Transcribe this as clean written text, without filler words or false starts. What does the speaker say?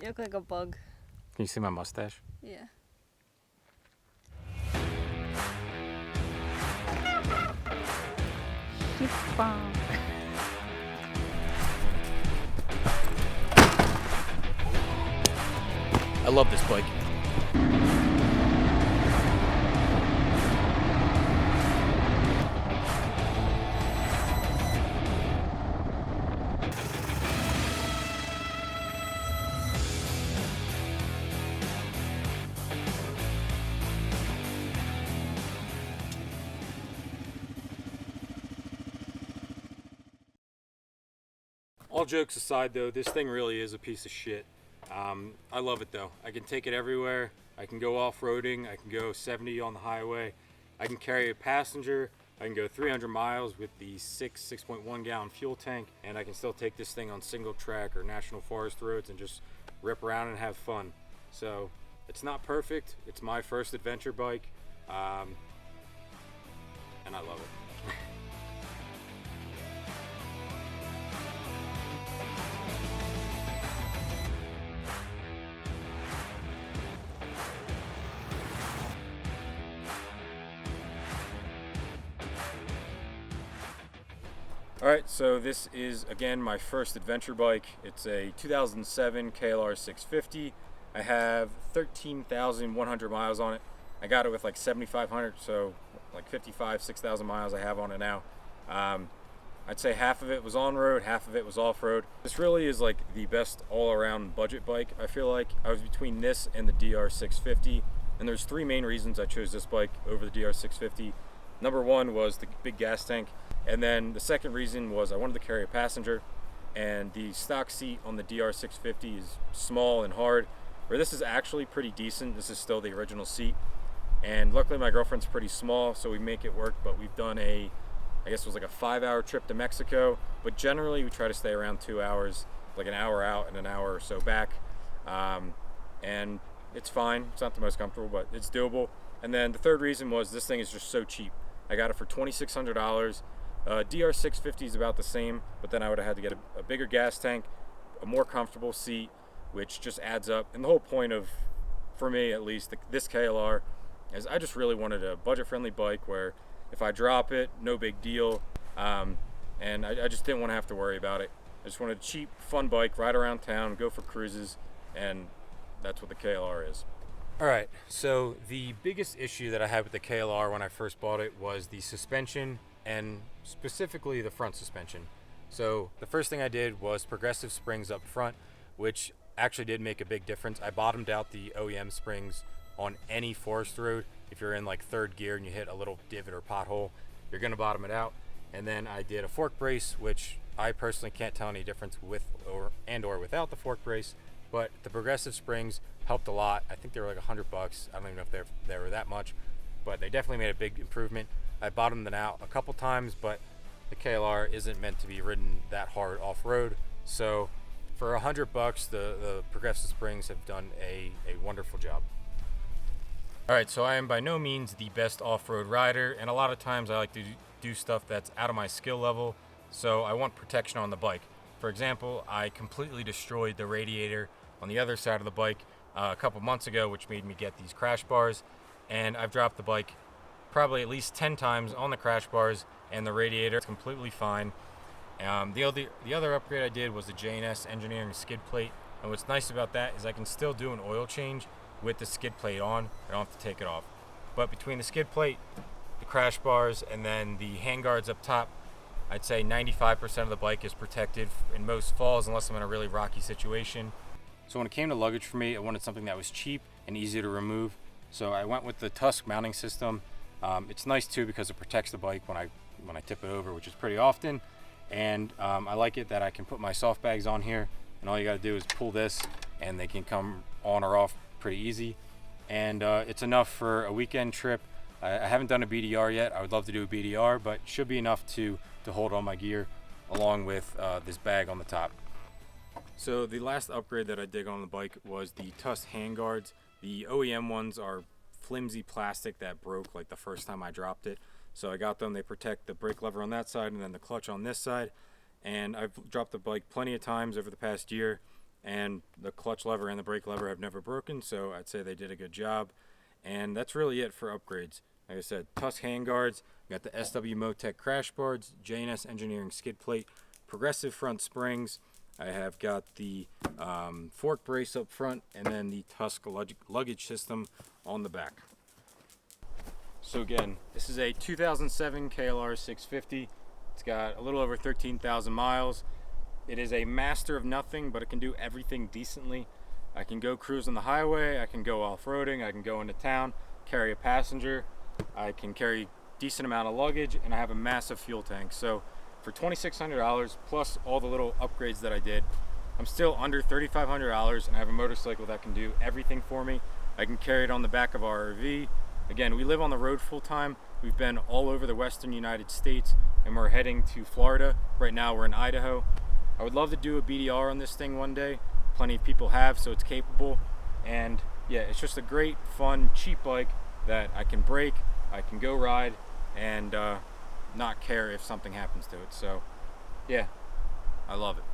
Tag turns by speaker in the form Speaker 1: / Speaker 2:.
Speaker 1: You look like a bug.
Speaker 2: Can you see my mustache?
Speaker 1: Yeah.
Speaker 2: I love this bike. All jokes aside though, this thing really is a piece of shit. I love it though. I can take it everywhere. I can go off-roading. I can go 70 on the highway. I can carry a passenger. I can go 300 miles with the 6.1 gallon fuel tank, and I can still take this thing on single track or national forest roads and just rip around and have fun. So it's not perfect. It's my first adventure bike, and I love it. Alright, so this is again my first adventure bike. It's a 2007 KLR 650. I have 13,100 miles on it. I got it with like 7,500, so like 6,000 miles I have on it now. I'd say half of it was on-road, half of it was off-road. This really is like the best all-around budget bike. I feel like I was between this and the DR 650, and there's three main reasons I chose this bike over the DR 650. Number one was the big gas tank. And then the second reason was I wanted to carry a passenger, and the stock seat on the DR 650 is small and hard, where this is actually pretty decent. This is still the original seat, and luckily my girlfriend's pretty small, so we make it work. But we've done I guess it was like a 5-hour trip to Mexico, but generally we try to stay around 2 hours, like an hour out and an hour or so back, and it's fine. It's not the most comfortable, but it's doable. And then the third reason was this thing is just so cheap. I got it for $2,600. DR 650 is about the same, but then I would have had to get a bigger gas tank, a more comfortable seat, which just adds up. And the whole point of, for me at least, this KLR is I just really wanted a budget-friendly bike where if I drop it, no big deal, and I just didn't want to have to worry about it. I just wanted a cheap, fun bike, ride around town, go for cruises, and that's what the KLR is. Alright, so the biggest issue that I had with the KLR when I first bought it was the suspension, and specifically the front suspension. So the first thing I did was progressive springs up front, which actually did make a big difference. I bottomed out the OEM springs on any forest road. If you're in like third gear and you hit a little divot or pothole, you're gonna bottom it out. And then I did a fork brace, which I personally can't tell any difference with or without the fork brace, but the progressive springs helped a lot. I think they were like $100. I don't even know if they were that much, but they definitely made a big improvement. I bottomed them out a couple times, but the KLR isn't meant to be ridden that hard off-road. So for $100, the progressive springs have done a wonderful job. All right, so I am by no means the best off-road rider, and a lot of times I like to do stuff that's out of my skill level, so I want protection on the bike. For example, I completely destroyed the radiator on the other side of the bike a couple months ago, which made me get these crash bars, and I've dropped the bike probably at least 10 times on the crash bars, and the radiator is completely fine. The other upgrade I did was the J&S Engineering skid plate, and what's nice about that is I can still do an oil change with the skid plate on. I don't have to take it off. But between the skid plate, the crash bars, and then the handguards up top, I'd say 95% of the bike is protected in most falls, unless I'm in a really rocky situation. So when it came to luggage for me, I wanted something that was cheap and easy to remove. So I went with the Tusk mounting system. It's nice too because it protects the bike when I tip it over, which is pretty often. And I like it that I can put my soft bags on here, and all you got to do is pull this, and they can come on or off pretty easy. And it's enough for a weekend trip. I haven't done a BDR yet. I would love to do a BDR, but should be enough to hold all my gear along with this bag on the top. So the last upgrade that I did on the bike was the Tusk handguards. The OEM ones are flimsy plastic that broke like the first time I dropped it. So I got them. They protect the brake lever on that side and then the clutch on this side. And I've dropped the bike plenty of times over the past year, and the clutch lever and the brake lever have never broken, so I'd say they did a good job. And that's really it for upgrades. Like I said, Tusk handguards, got the SW Motec crash bars, J&S Engineering skid plate, progressive front springs. I have got the fork brace up front, and then the Tusk luggage system on the back. So again, this is a 2007 KLR 650. It's got a little over 13,000 miles. It is a master of nothing, but it can do everything decently. I can go cruise on the highway, I can go off-roading, I can go into town, carry a passenger, I can carry decent amount of luggage, and I have a massive fuel tank. So for $2,600 plus all the little upgrades that I did, I'm still under $3,500, and I have a motorcycle that can do everything for me. I can carry it on the back of our RV. Again, we live on the road full time. We've been all over the western United States, and we're heading to Florida. Right now we're in Idaho. I would love to do a BDR on this thing one day. Plenty of people have, so it's capable. And yeah, it's just a great, fun, cheap bike that I can break, I can go ride, and not care if something happens to it. So yeah, I love it.